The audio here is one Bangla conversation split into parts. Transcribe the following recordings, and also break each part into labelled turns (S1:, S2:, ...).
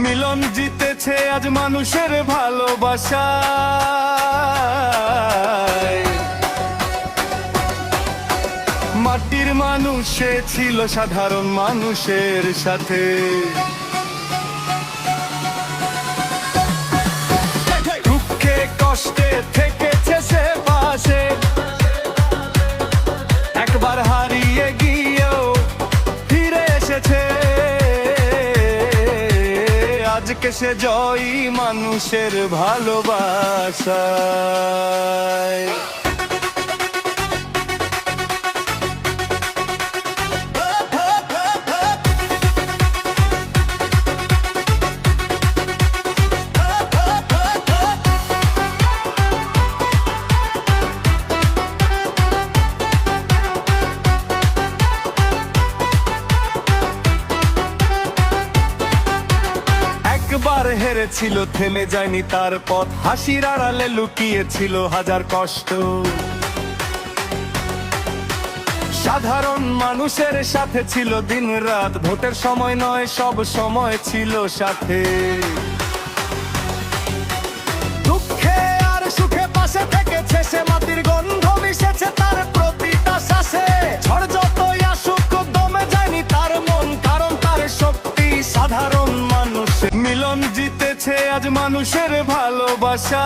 S1: মিলন জিতেছে আজ মানুষের ভালোবাসা। মাটির মানুষে ছিল সাধারণ মানুষের সাথে। দুঃখে কষ্টে থেকেছে সে পাশে, একবার হারিয়ে গিয়েও ফিরে এসেছে। আজকে সে জয়ী মানুষের ভালোবাসায়। একবার হেরেছিল, থেমে যায়নি তার পথ। হাসির আড়ালে লুকিয়েছিল হাজার কষ্ট। সাধারণ মানুষের সাথে ছিল দিন রাত, ভোটের সময় নয় সব সময় ছিল সাথে। দুঃখে আর সুখে পাশে থেকেছে সে, মাটির গন্ধ মিশেছে তার প্রতিটা শ্বাসে। ঝড় যতই আসুক দমে যায়নি তার মন, কারণ তার শক্তি সাধারণ মানুষ। মিলন জিতেছে আজ মানুষের ভালোবাসা।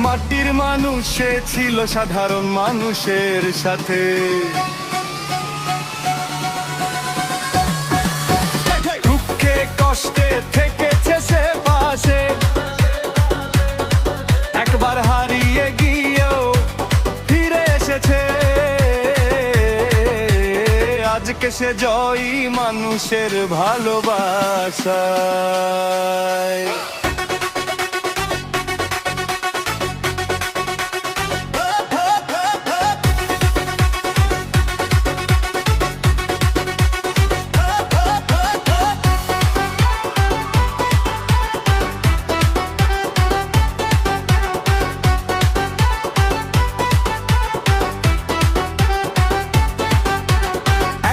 S1: মাটির মানুষে ছিল সাধারণ মানুষের সাথে। দুঃখে কষ্টে থেকেছে সে পাশে, একবার হারিয়ে গিয়েও ফিরে এসেছে। আজকে সে জয়ী মানুষের ভালোবাসায়।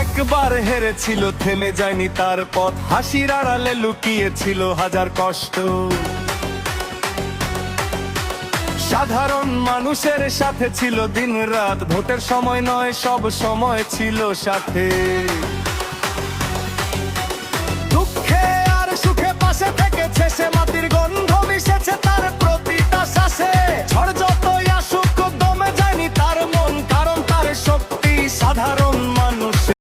S1: একবার হেরেছিল, থেমে যায়নি তার পথ। হাসির আড়ালে লুকিয়েছিল হাজার কষ্ট। সাধারণ মানুষের সাথে ছিল দিন রাত, ভোটের সময় নয় সব সময় ছিল সাথে। দুঃখে আর সুখে পাশে থেকেছে সে, মাটির গন্ধ মিশেছে তার